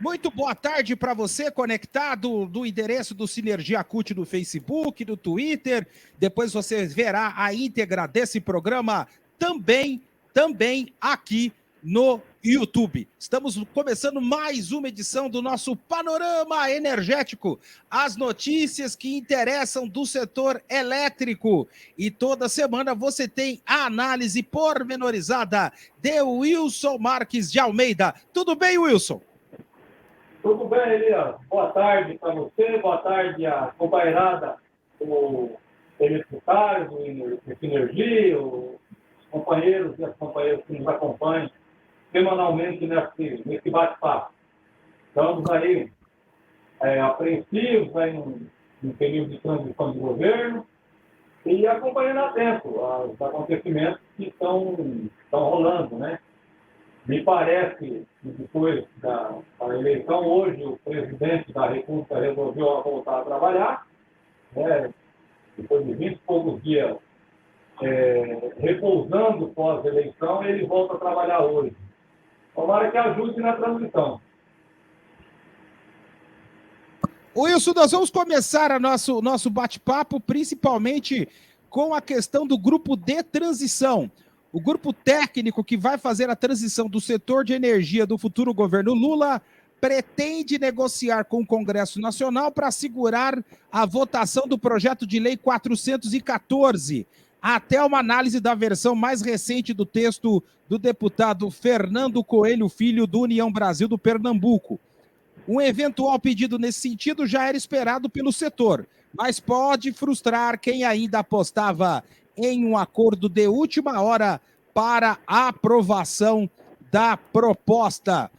Muito boa tarde para você, conectado do endereço do Sinergia CUT do Facebook, do Twitter. Depois você verá a íntegra desse programa também aqui no YouTube. Estamos começando mais uma edição do nosso Panorama Energético, as notícias que interessam do setor elétrico. E toda semana você tem a análise pormenorizada de Wilson Marques de Almeida. Tudo bem, Wilson? Tudo bem, Elias? Boa tarde para você, boa tarde à companheirada, o eletricário, do Sinergia, os companheiros e as companheiras que nos acompanham semanalmente nesse bate-papo. Estamos aí apreensivos no período de transição de governo e acompanhando atento os acontecimentos que estão rolando, né? Me parece que depois da eleição, hoje, o presidente da República resolveu voltar a trabalhar, né? Depois de 20 e poucos dias repousando pós-eleição, ele volta a trabalhar hoje. Tomara que ajude na transição. Wilson, nós vamos começar o nosso bate-papo, principalmente com a questão do grupo de transição. O grupo técnico que vai fazer a transição do setor de energia do futuro governo Lula pretende negociar com o Congresso Nacional para assegurar a votação do projeto de lei 414, até uma análise da versão mais recente do texto do deputado Fernando Coelho Filho, do União Brasil do Pernambuco. Um eventual pedido nesse sentido já era esperado pelo setor, mas pode frustrar quem ainda apostava em um acordo de última hora para a aprovação da proposta.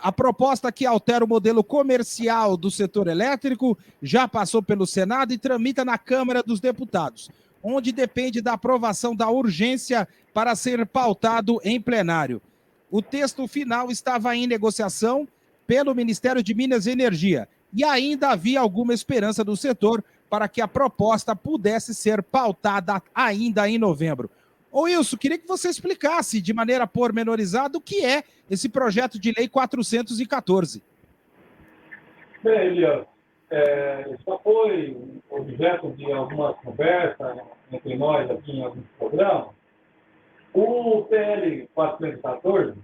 A proposta que altera o modelo comercial do setor elétrico já passou pelo Senado e tramita na Câmara dos Deputados, onde depende da aprovação da urgência para ser pautado em plenário. O texto final estava em negociação pelo Ministério de Minas e Energia e ainda havia alguma esperança do setor para que a proposta pudesse ser pautada ainda em novembro. Ô Wilson, queria que você explicasse de maneira pormenorizada o que é esse projeto de lei 414. Bem, Elias, já foi objeto de algumas conversas entre nós aqui em alguns programas. O PL 414,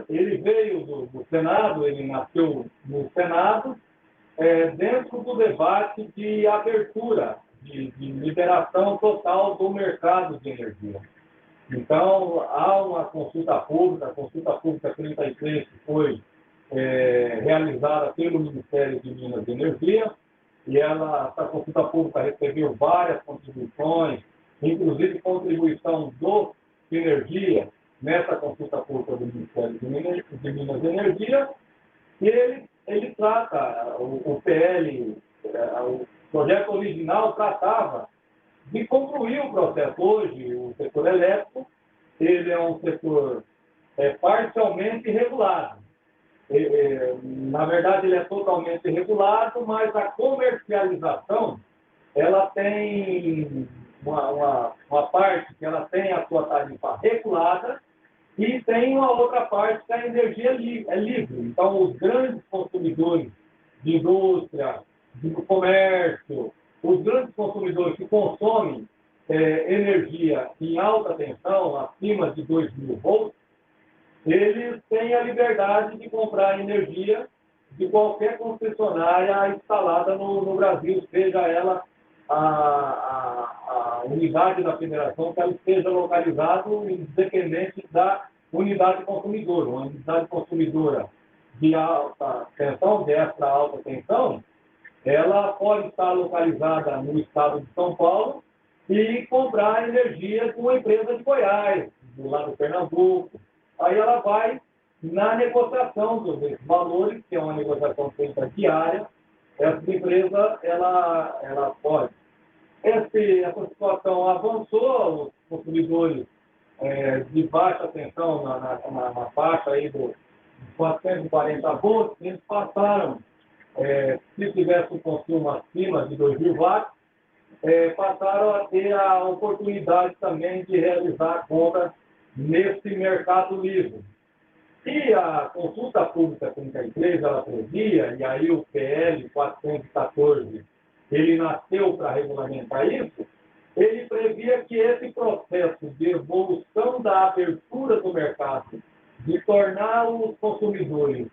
ele veio do Senado, ele nasceu no Senado, dentro do debate de abertura, de liberação total do mercado de energia. Então, há uma consulta pública, a consulta pública 33, que foi realizada pelo Ministério de Minas e Energia, e essa consulta pública recebeu várias contribuições, inclusive contribuição do Energia, nessa consulta pública do Ministério de Minas e Energia, e ele trata, o PL, o projeto original tratava de concluir o processo. Hoje, o setor elétrico, ele é um setor parcialmente regulado. Na verdade, ele é totalmente regulado, mas a comercialização, ela tem uma parte que ela tem a sua tarifa regulada, e tem uma outra parte que a energia é livre. Então, os grandes consumidores de indústria, do comércio, os grandes consumidores que consomem energia em alta tensão, acima de 2.000 volts, eles têm a liberdade de comprar energia de qualquer concessionária instalada no Brasil, seja ela a unidade da federação, que ela esteja localizada independente da unidade consumidora. Uma unidade consumidora de alta tensão, de extra alta tensão, ela pode estar localizada no estado de São Paulo e comprar energia de uma empresa de Goiás, do lado do Pernambuco. Aí ela vai na negociação desses valores, que é uma negociação feita diária. Essa empresa, ela pode. Essa situação avançou, os consumidores de baixa tensão na faixa aí dos 440 volts, eles passaram, se tivesse um consumo acima de 2.000 watts, passaram a ter a oportunidade também de realizar a compra nesse mercado livre. E a consulta pública 33, ela previa, e aí o PL 414, ele nasceu para regulamentar isso, ele previa que esse processo de evolução da abertura do mercado, de tornar os consumidores,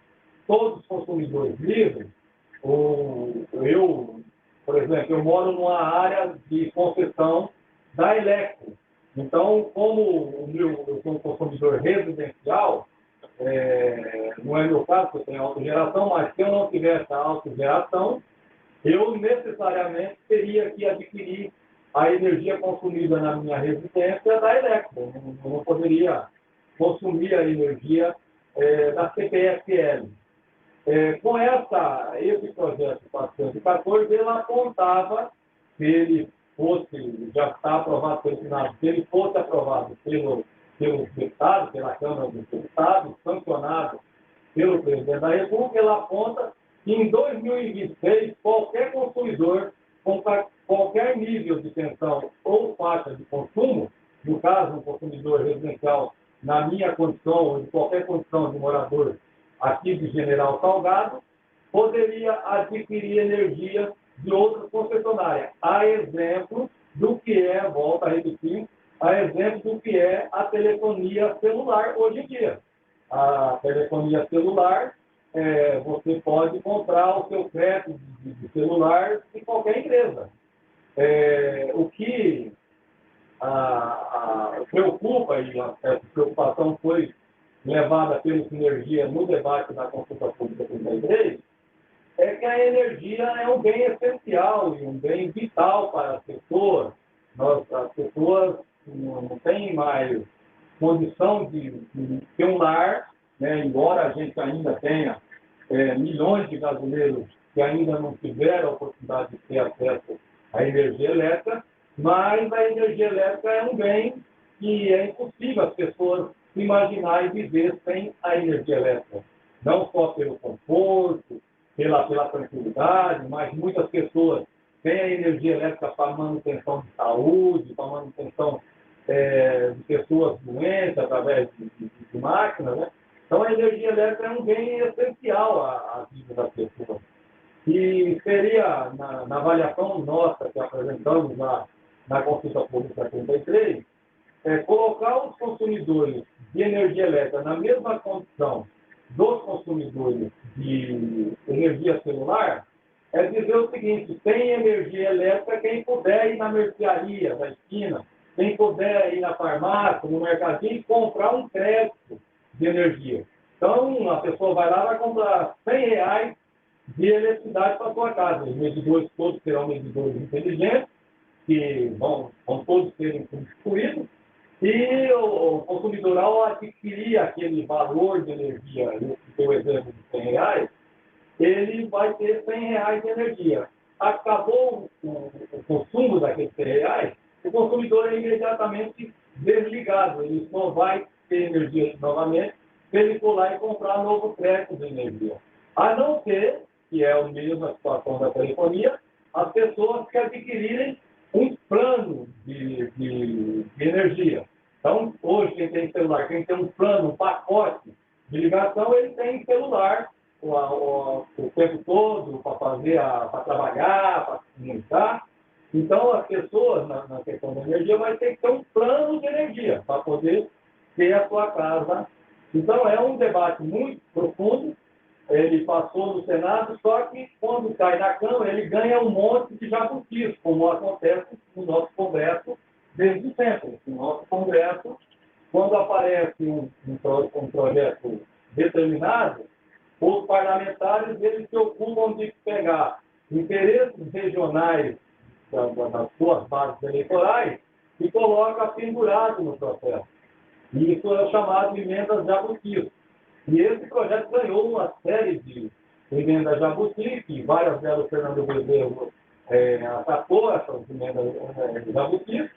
todos os consumidores livres, por exemplo, eu moro numa área de concessão da Electro. Então, como eu sou um consumidor residencial, não é meu caso, eu tenho autogeração, mas se eu não tivesse a autogeração, eu necessariamente teria que adquirir a energia consumida na minha residência da Electro. Eu não poderia consumir a energia da CPFL. Com esse projeto 414, ele apontava que ele fosse, já está aprovado pelo Senado, se ele fosse aprovado pelos deputados, pela Câmara dos Deputados, sancionado pelo presidente da República, ele aponta que em 2026, qualquer consumidor com qualquer nível de tensão ou faixa de consumo, no caso, um consumidor residencial, na minha condição, ou em qualquer condição de morador aqui de General Salgado, poderia adquirir energia de outras concessionárias. A exemplo do que é, volto a repetir, a exemplo do que é a telefonia celular hoje em dia. A telefonia celular, você pode comprar o seu crédito de celular de qualquer empresa. O que preocupa, e essa preocupação foi levada pela sinergia no debate da consulta pública 33, é que a energia é um bem essencial e um bem vital para as pessoas. As pessoas não têm mais condição de ter um lar, né? Embora a gente ainda tenha milhões de brasileiros que ainda não tiveram a oportunidade de ter acesso à energia elétrica, mas a energia elétrica é um bem que é impossível as pessoas se imaginar e viver sem a energia elétrica. Não só pelo conforto, pela tranquilidade, mas muitas pessoas têm a energia elétrica para manutenção de saúde, para manutenção de pessoas doentes através de máquinas, né? Então, a energia elétrica é um bem essencial à vida das pessoas. E seria, na avaliação nossa, que apresentamos na Consulta Pública 33, colocar os consumidores de energia elétrica na mesma condição dos consumidores de energia celular, é dizer o seguinte: tem energia elétrica quem puder ir na mercearia da esquina, quem puder ir na farmácia, no mercadinho e comprar um crédito de energia. Então, a pessoa vai lá e vai comprar R$100 de eletricidade para a sua casa. Os medidores todos serão medidores inteligentes, que vão todos serem substituídos, e o consumidor, ao adquirir aquele valor de energia, eu citei o exemplo de R$100, ele vai ter R$100 de energia. Acabou o consumo daqueles R$100, o consumidor é imediatamente desligado, ele só vai ter energia novamente se ele for lá e comprar novo crédito de energia. A não ser, que é a mesma situação da telefonia, as pessoas que adquirirem um plano de energia. Então, hoje, quem tem celular, quem tem um plano, um pacote de ligação, ele tem celular o tempo todo para trabalhar, para se comunicar. Então, as pessoas, na questão da energia, vai ter que ter um plano de energia para poder ter a sua casa. Então, é um debate muito profundo. Ele passou no Senado, só que quando cai na Câmara, ele ganha um monte de jabutis, como acontece no nosso Congresso desde sempre. No nosso Congresso, quando aparece um projeto determinado, os parlamentares eles se ocupam de pegar interesses regionais das suas bases eleitorais e colocam pendurado no processo. E isso é chamado de emendas jabutis. E esse projeto ganhou uma série de emendas jabuti, que várias delas o Fernando Bezerra atacou essas emendas jabuti,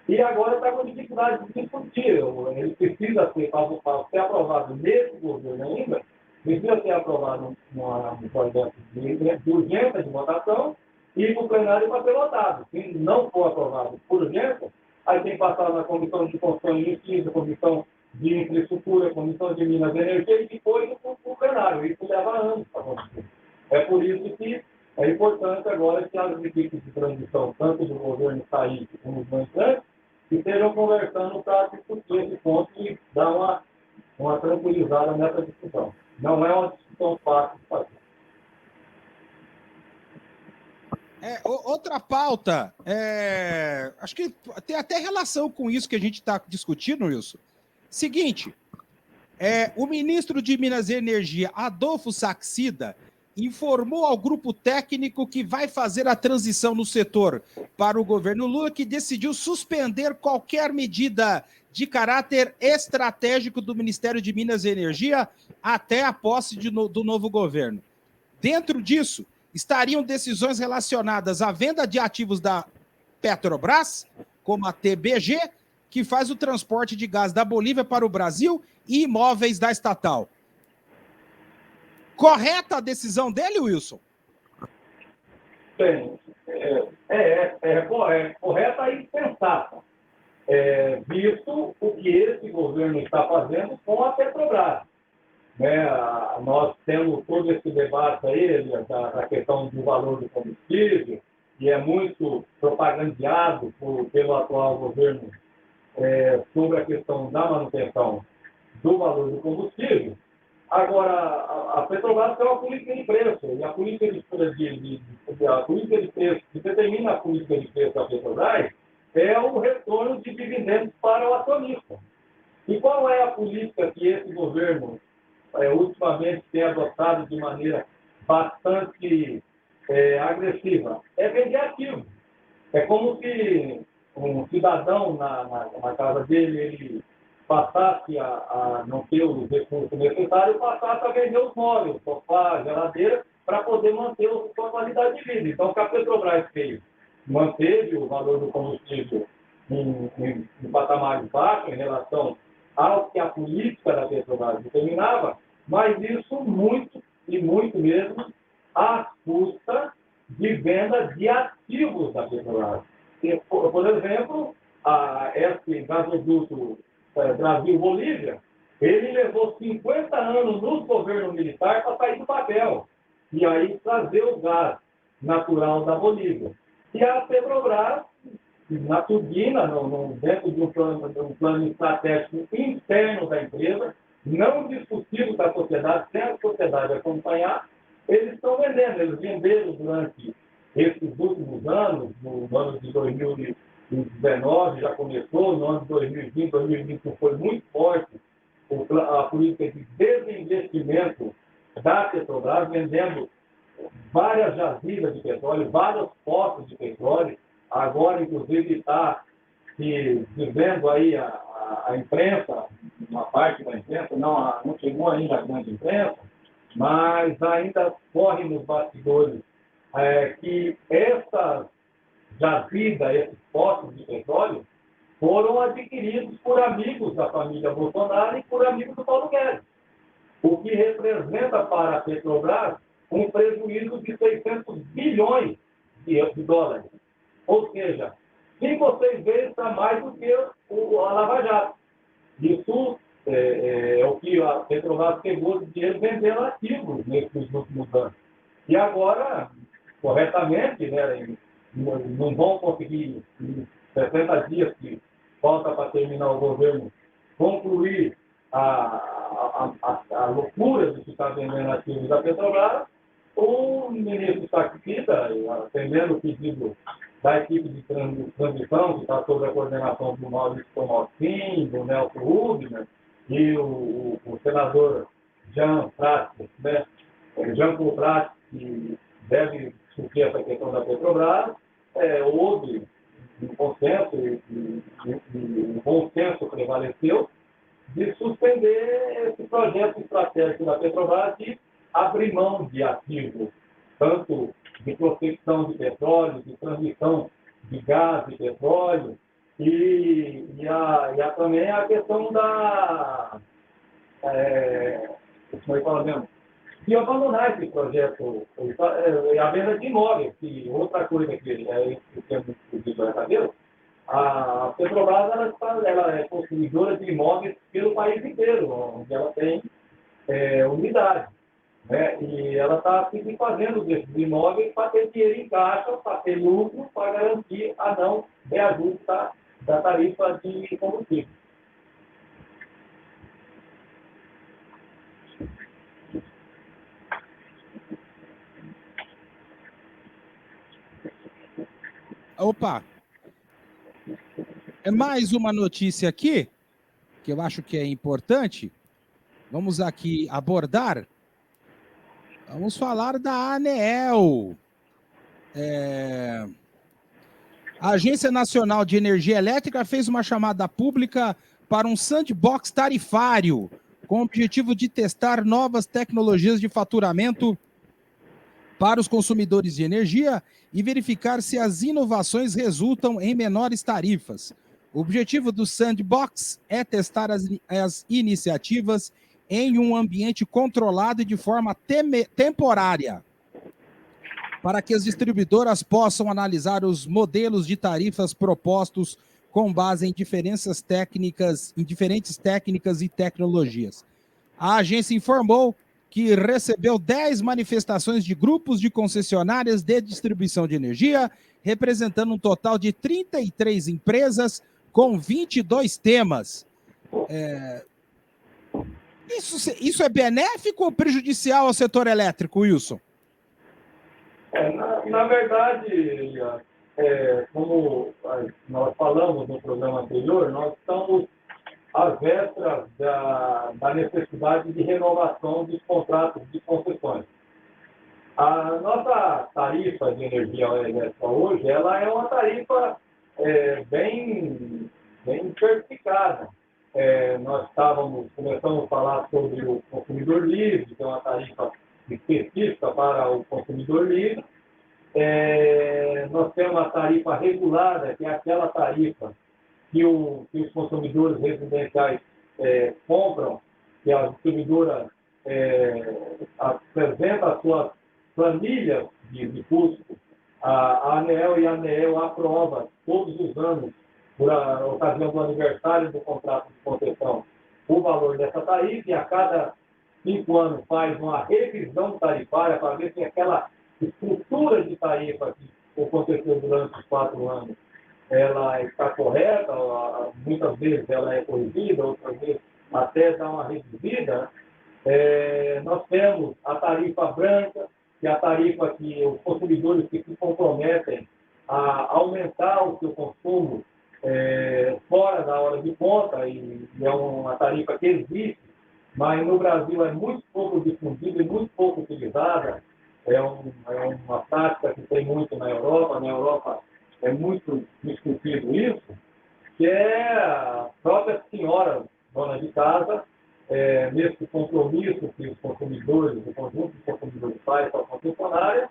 e agora está com dificuldade de discutir. Ele precisa ser, para ser aprovado nesse governo ainda, precisa ser aprovado no projeto de urgência de votação e para o plenário para ser votado. Se não for aprovado por urgência, aí tem que passar na Comissão de Constituição e Justiça, Comissão de infraestrutura, Comissão de Minas e Energia, e depois o plenário. Isso leva anos para acontecer. É por isso que é importante agora que as equipes de transição, tanto do governo sair como dos entrantes, estejam conversando para discutir esse ponto e dar uma tranquilizada nessa discussão. Não é uma discussão fácil de fazer. Outra pauta, acho que tem até relação com isso que a gente está discutindo, Wilson. Seguinte, o ministro de Minas e Energia, Adolfo Saxida, informou ao grupo técnico que vai fazer a transição no setor para o governo Lula, que decidiu suspender qualquer medida de caráter estratégico do Ministério de Minas e Energia até a posse do novo governo. Dentro disso, estariam decisões relacionadas à venda de ativos da Petrobras, como a TBG, que faz o transporte de gás da Bolívia para o Brasil, e imóveis da estatal. Correta a decisão dele, Wilson? Bem, correta e sensata, visto o que esse governo está fazendo com a Petrobras. Nós temos todo esse debate aí da questão do valor do combustível, que é muito propagandeado pelo atual governo sobre a questão da manutenção do valor do combustível. Agora, a Petrobras tem uma política de preço, e a política de preço que determina a política de preço da Petrobras é o retorno de dividendos para o acionista. E qual é a política que esse governo ultimamente tem adotado de maneira bastante agressiva? É vender ativos. É como se um cidadão na casa dele, ele passasse a não ter os recursos necessários, passasse a vender os móveis, sofá, geladeira, para poder manter a sua qualidade de vida. Então, o que a Petrobras fez? Manteve o valor do combustível em patamares baixos em relação ao que a política da Petrobras determinava, mas isso muito mesmo à custa de venda de ativos da Petrobras. Por exemplo, esse gasoduto Brasil-Bolívia, ele levou 50 anos no governo militar para sair do papel e aí trazer o gás natural da Bolívia. E a Petrobras, na turbina, dentro de um plano estratégico interno da empresa, não discutido com a sociedade, sem a sociedade acompanhar, eles estão vendendo. Eles venderam durante esses últimos anos, no ano de 2019 já começou, no ano de 2020, 2021 foi muito forte a política de desinvestimento da Petrobras, vendendo várias jazidas de petróleo, vários poços de petróleo. Agora, inclusive, está se dizendo aí a imprensa, uma parte da imprensa, não chegou ainda a grande imprensa, mas ainda corre nos bastidores que essas jazidas, esses poços de petróleo, foram adquiridos por amigos da família Bolsonaro e por amigos do Paulo Guedes, o que representa para a Petrobras um prejuízo de 600 bilhões de dólares. Ou seja, 5 ou 6 vezes a mais do que a Lava Jato. Isso é o que a Petrobras pegou de dinheiro vendendo ativos nesses últimos anos. E agora, corretamente, não vão conseguir, em 60 dias que falta para terminar o governo, concluir a loucura de ficar vendendo ativos da Petrobras. O ministro Saxida, atendendo o pedido da equipe de transição, que está sob a coordenação do Maurício Tomalcin, do Nelson Rubner, e o senador Jean Paul Prats, que deve discutir essa questão da Petrobras, houve um consenso, e um bom senso prevaleceu, de suspender esse projeto estratégico da Petrobras de abrir mão de ativos, tanto de prospecção de petróleo, de transmissão de gás de petróleo, e também a questão como é que fala mesmo? De abandonar esse projeto, a venda de imóveis, que outra coisa que é discutido na cabeça, A Petrobras ela é consumidora de imóveis pelo país inteiro, onde ela tem unidade. Né? E ela está se desfazendo desses imóveis para ter dinheiro em caixa, para ter lucro, para garantir a não reajuste da tarifa de combustível. Opa! É mais uma notícia aqui, que eu acho que é importante. Vamos aqui abordar. Vamos falar da ANEEL. A Agência Nacional de Energia Elétrica fez uma chamada pública para um sandbox tarifário, com o objetivo de testar novas tecnologias de faturamento para os consumidores de energia e verificar se as inovações resultam em menores tarifas. O objetivo do sandbox é testar as iniciativas em um ambiente controlado e de forma temporária, para que as distribuidoras possam analisar os modelos de tarifas propostos com base em diferentes técnicas e tecnologias. A agência informou que recebeu 10 manifestações de grupos de concessionárias de distribuição de energia, representando um total de 33 empresas com 22 temas. Isso é benéfico ou prejudicial ao setor elétrico, Wilson? Na verdade, como nós falamos no programa anterior, nós estamos às vésperas da necessidade de renovação dos contratos de concessões. A nossa tarifa de energia elétrica hoje, ela é uma tarifa bem certificada. Nós começamos a falar sobre o consumidor livre, que é uma tarifa específica para o consumidor livre. Nós temos a tarifa regulada, que é aquela tarifa que os consumidores residenciais compram, que a distribuidora apresenta as suas planilhas de custo. A ANEEL e a ANEEL aprova todos os anos, por ocasião do aniversário do contrato de concessão, o valor dessa tarifa, e a cada 5 anos faz uma revisão tarifária para ver se aquela estrutura de tarifa que aconteceu durante os 4 anos ela está correta, muitas vezes ela é corrigida, outras vezes até dá uma reduzida. Nós temos a tarifa branca, que é a tarifa que os consumidores que se comprometem a aumentar o seu consumo fora da hora de conta, e é uma tarifa que existe, mas no Brasil é muito pouco difundida e muito pouco utilizada. É uma prática que tem muito na Europa. Na Europa é muito discutido isso, que é a própria senhora dona de casa, nesse compromisso que os consumidores, o conjunto de consumidores faz com a concessionária,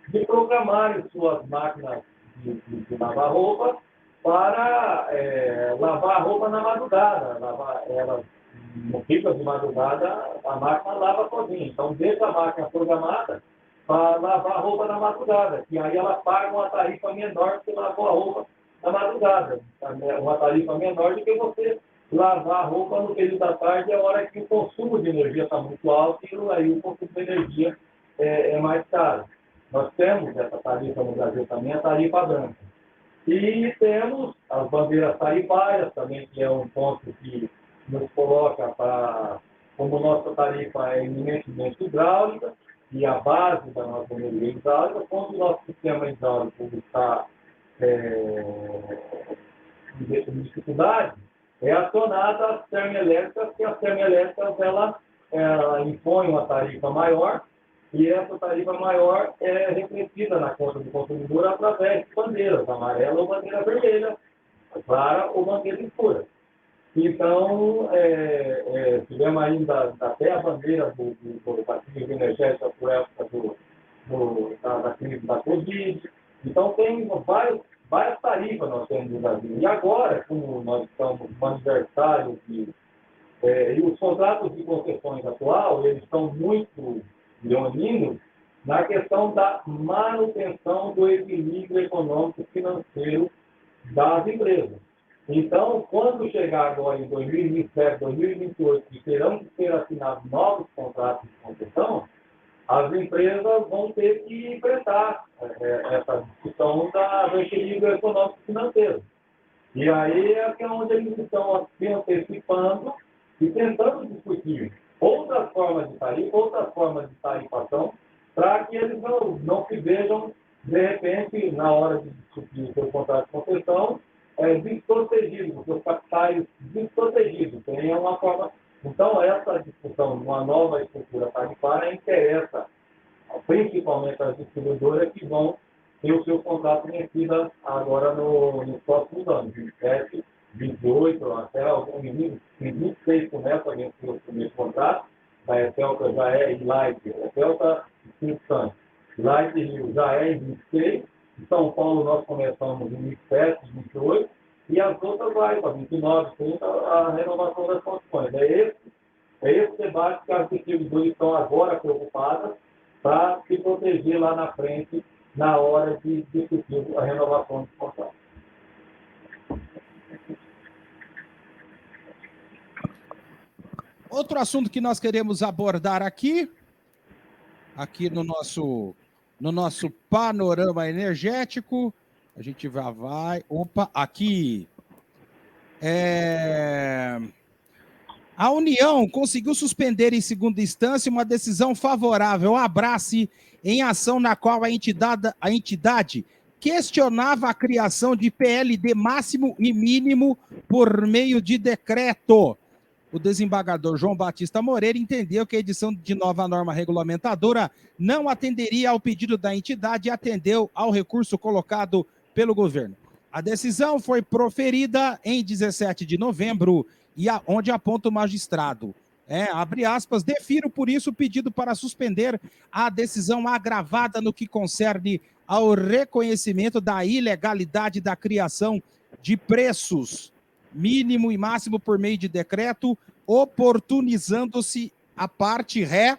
de programarem suas máquinas de lavar roupa para lavar a roupa na madrugada. Ela não fica de madrugada, a máquina lava sozinha. Então, deixa a máquina programada para lavar a roupa na madrugada, e aí ela paga uma tarifa menor que lavou a roupa na madrugada. Uma tarifa menor do que você lavar a roupa no período da tarde, é a hora que o consumo de energia está muito alto, e aí o consumo de energia é mais caro. Nós temos essa tarifa no Brasil também, a tarifa branca. E temos as bandeiras tarifárias também, que é um ponto que nos coloca como nossa tarifa é eminentemente hidráulica, e a base da nossa energia hidráulica, quando o nosso sistema hidráulico está em dificuldade, é acionada as termoelétricas, que as termoelétricas ela impõem uma tarifa maior, e essa tarifa maior é refletida na conta do consumidor através de bandeiras amarela ou bandeira vermelha, clara ou bandeira escura. Então, tivemos ainda até a bandeira da crise energética por época da crise da Covid. Então, tem várias tarifas nós temos no Brasil. E agora, como nós estamos no aniversário, e os contratos de concessões atual, eles estão muito leoninos na questão da manutenção do equilíbrio econômico financeiro das empresas. Então, quando chegar agora em 2027, 2028, que terão que ser assinados novos contratos de concessão, as empresas vão ter que enfrentar essa discussão do equilíbrio econômico-financeiro. E aí é que é onde eles estão se antecipando e tentando discutir outras formas de tarifa, outras formas de tarifação, para que eles não se vejam, de repente, na hora de discutir o seu contrato de concessão, desprotegidos, os seus capitais desprotegidos. Tem uma forma. Então, essa discussão de uma nova estrutura tarifária interessa principalmente as distribuidoras que vão ter o seu contrato vencido agora nos próximos anos, 27, 28, até alguns em 26 começa a vencer o primeiro contrato, da Etelca já é em Light, Etelca Espírito Santo, Light Rio já é em 26, em São Paulo nós começamos em 27, 28, e as outras vai para 29, 30, a renovação das condições. É esse debate que as distribuidoras estão agora preocupadas para se proteger lá na frente, na hora de discutir a renovação dos contratos. Outro assunto que nós queremos abordar aqui no nosso panorama energético, a gente vai, aqui. A União conseguiu suspender em segunda instância uma decisão favorável à Abrace em ação na qual a entidade questionava a criação de PLD máximo e mínimo por meio de decreto. O desembargador João Batista Moreira entendeu que a edição de nova norma regulamentadora não atenderia ao pedido da entidade e atendeu ao recurso colocado pelo governo. A decisão foi proferida em 17 de novembro, onde aponta o magistrado. Abre aspas, defiro por isso o pedido para suspender a decisão agravada no que concerne ao reconhecimento da ilegalidade da criação de preços mínimo e máximo por meio de decreto, oportunizando-se a parte ré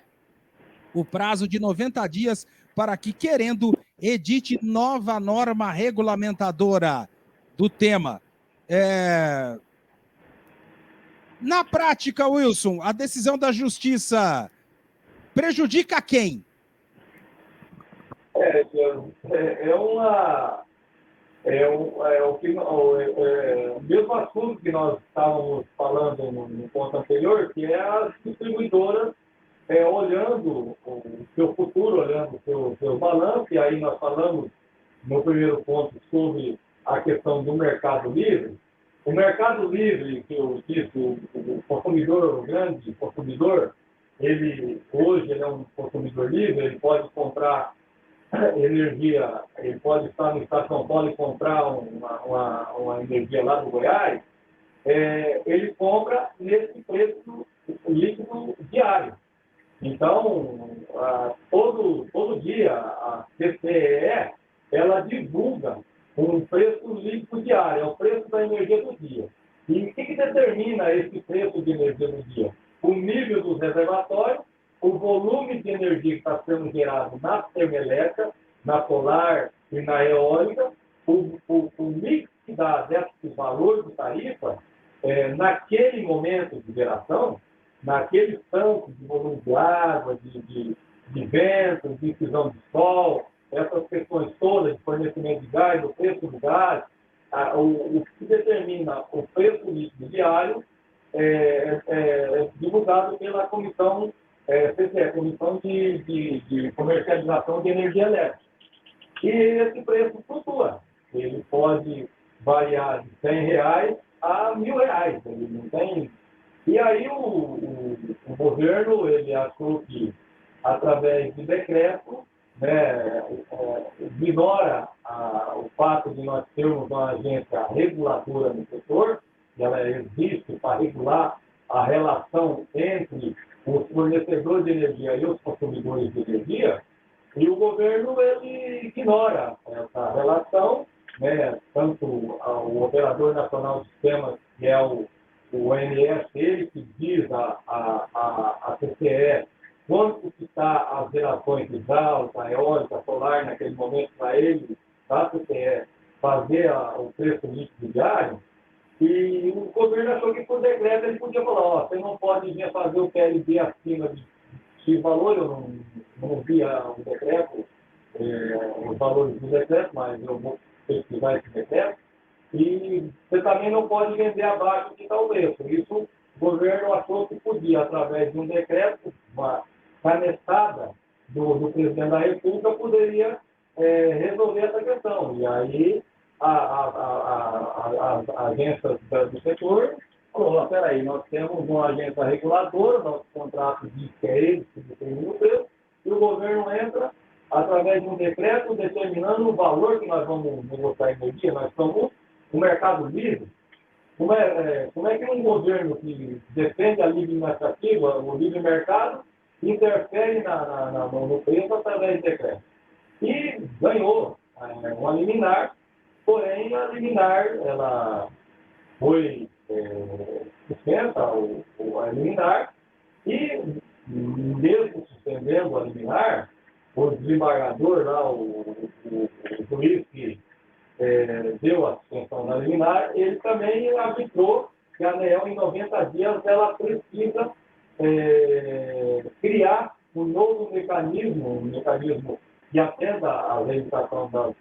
o prazo de 90 dias para que, querendo, edite nova norma regulamentadora do tema. Na prática, Wilson, a decisão da Justiça prejudica quem? O mesmo assunto que nós estávamos falando no ponto anterior, que é as distribuidoras olhando o seu futuro, olhando o seu balanço, e aí nós falamos no primeiro ponto sobre a questão do mercado livre. O mercado livre, que eu disse, o consumidor, o grande consumidor, hoje ele é um consumidor livre, ele pode comprar energia, ele pode estar no estado de São Paulo e comprar uma energia lá do Goiás, ele compra nesse preço líquido diário. Então, todo dia, a CCE, ela divulga um preço líquido diário, é o preço da energia do dia. E o que determina esse preço de energia do dia? O nível dos reservatórios, o volume de energia que está sendo gerado na termoelétrica, na solar e na eólica, o mix desse valor de tarifa, naquele momento de geração, naqueles tanques de volume de água, de vento, de incisão de sol, essas questões todas de fornecimento de gás, o preço do gás, o que determina o preço líquido diário é divulgado pela Comissão CCE, Comissão de Comercialização de Energia Elétrica. E esse preço flutua. Ele pode variar de R$100 a R$1.000. Ele não tem... E aí o governo ele achou que, através de decreto, ignora o fato de nós termos uma agência reguladora no setor, e ela existe para regular a relação entre os fornecedores de energia e os consumidores de energia, e o governo ele ignora essa relação, tanto o Operador Nacional de Sistemas, que é o ONS, ele que diz a CCE quanto que está as gerações hidráulica, eólica, solar naquele momento para ele, da CCE, fazer o preço líquido diário, e o governo achou que por decreto ele podia falar, ó, você não pode vir fazer o PLD acima de X valor, eu não vi o decreto, os valores do decreto, mas eu vou pesquisar esse decreto, e você também não pode vender abaixo de tal preço. Isso o governo achou que podia, através de um decreto, uma canetada do presidente da República, poderia resolver essa questão. E aí as agências do setor falaram, peraí, nós temos uma agência reguladora, nosso contrato diz que é eles que determinam o preço, e o governo entra através de um decreto determinando o valor que nós vamos negociar em energia. Nós somos um mercado livre. Como é que um governo que defende a livre iniciativa, o livre mercado, interfere no preço através de decreto? E ganhou uma liminar, porém a liminar ela foi suspensa, a liminar, e mesmo suspendendo a liminar, o desembargador lá, o juiz que deu a suspensão da liminar, ele também arbitrou que a ANEEL, em 90 dias, ela precisa criar um novo mecanismo, que atenda à realização das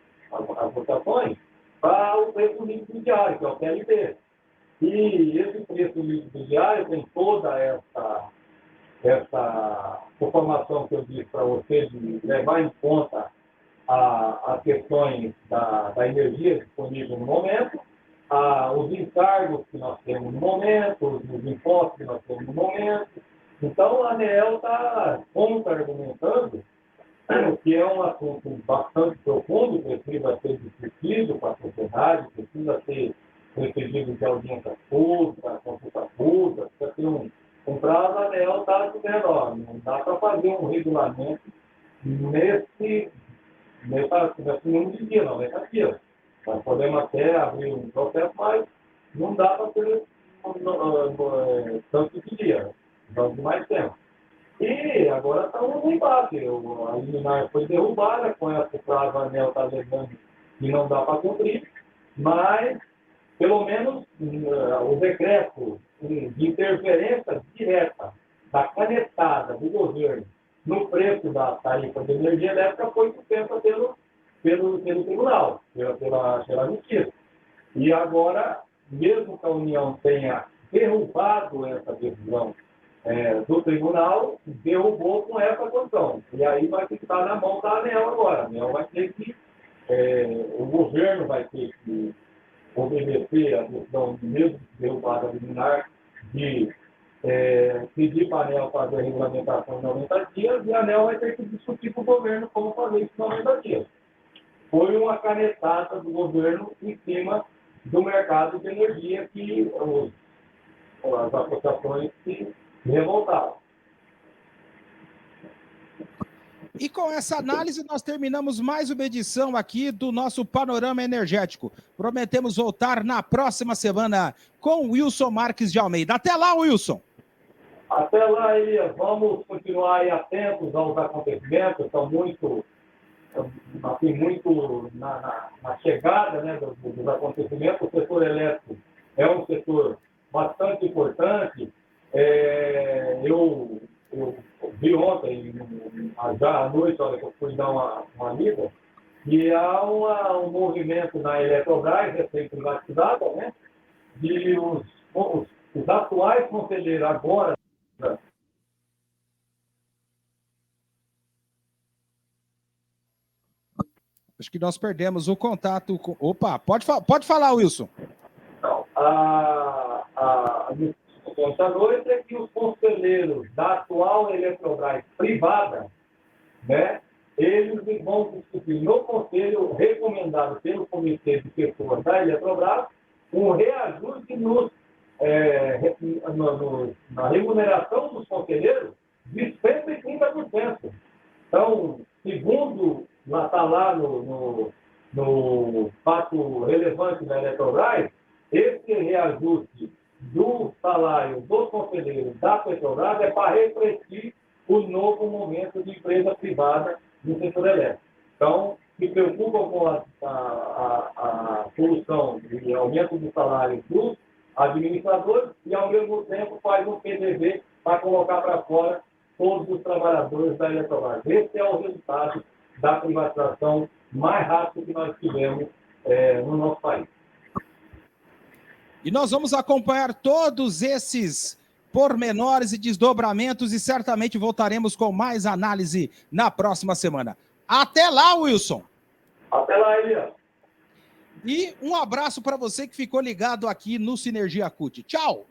votações, para o preço líquido diário, que é o PLD. E esse preço líquido diário tem toda essa informação que eu disse para você, de levar em conta as questões da energia disponível no momento, os encargos que nós temos no momento, os impostos que nós temos no momento. Então, a ANEEL está contra-argumentando que é um assunto bastante profundo, precisa ser discutido com a sociedade, precisa ser recebido de audiência pública, consulta pública, precisa ter um prazo. A ANEEL está dizendo, ó, não dá para fazer um regulamento nesse número de dias, 90 dias. Nós podemos até abrir um processo, mas não dá para ter tanto de dia, vamos de mais tempo. E agora está um embate. A liminar foi derrubada, com essa prazo a ANEEL está alegando que não dá para cumprir, mas, pelo menos, o decreto de interferência direta da canetada do governo no preço da tarifa de energia elétrica foi suspensa pelo tribunal, pela justiça. E agora, mesmo que a União tenha derrubado essa decisão do tribunal, derrubou com essa condição. E aí vai ficar na mão da ANEEL agora. A ANEEL vai ter que, o governo vai ter que obedecer a decisão, mesmo derrubada liminar, de pedir para a ANEEL fazer a regulamentação em 90 dias, e a ANEEL vai ter que discutir com o governo como fazer isso em 90 dias. Foi uma canetada do governo em cima do mercado de energia que as associações se revoltaram. E com essa análise, nós terminamos mais uma edição aqui do nosso Panorama Energético. Prometemos voltar na próxima semana com Wilson Marques de Almeida. Até lá, Wilson! Até lá, Elias. Vamos continuar aí atentos aos acontecimentos. Estão muito na chegada, né, dos acontecimentos. O setor elétrico é um setor bastante importante. Eu vi ontem, já à noite, olha, que eu fui dar uma lida, que há um movimento na Eletrobras, recém-privatizada, né, de os atuais conselheiros agora. Acho que nós perdemos o contato com... Opa, pode falar, Wilson. Não, a notícia noite é que os conselheiros da atual Eletrobras privada, né, eles vão discutir no conselho recomendado pelo Comitê de Pessoas da Eletrobras um reajuste na remuneração dos conselheiros de 130%. Então, segundo está lá no fato relevante da Eletrobras, esse reajuste do salário dos conselheiros da Petrobras é para refletir o novo momento de empresa privada no setor elétrico. Então, se preocupam com a solução de aumento do salário dos administradores e, ao mesmo tempo, faz um PDV para colocar para fora todos os trabalhadores da Eletrobras. Esse é o resultado da privatização mais rápida que nós tivemos no nosso país. E nós vamos acompanhar todos esses pormenores e desdobramentos e certamente voltaremos com mais análise na próxima semana. Até lá, Wilson! Até lá, Elias! E um abraço para você que ficou ligado aqui no Sinergia CUT. Tchau!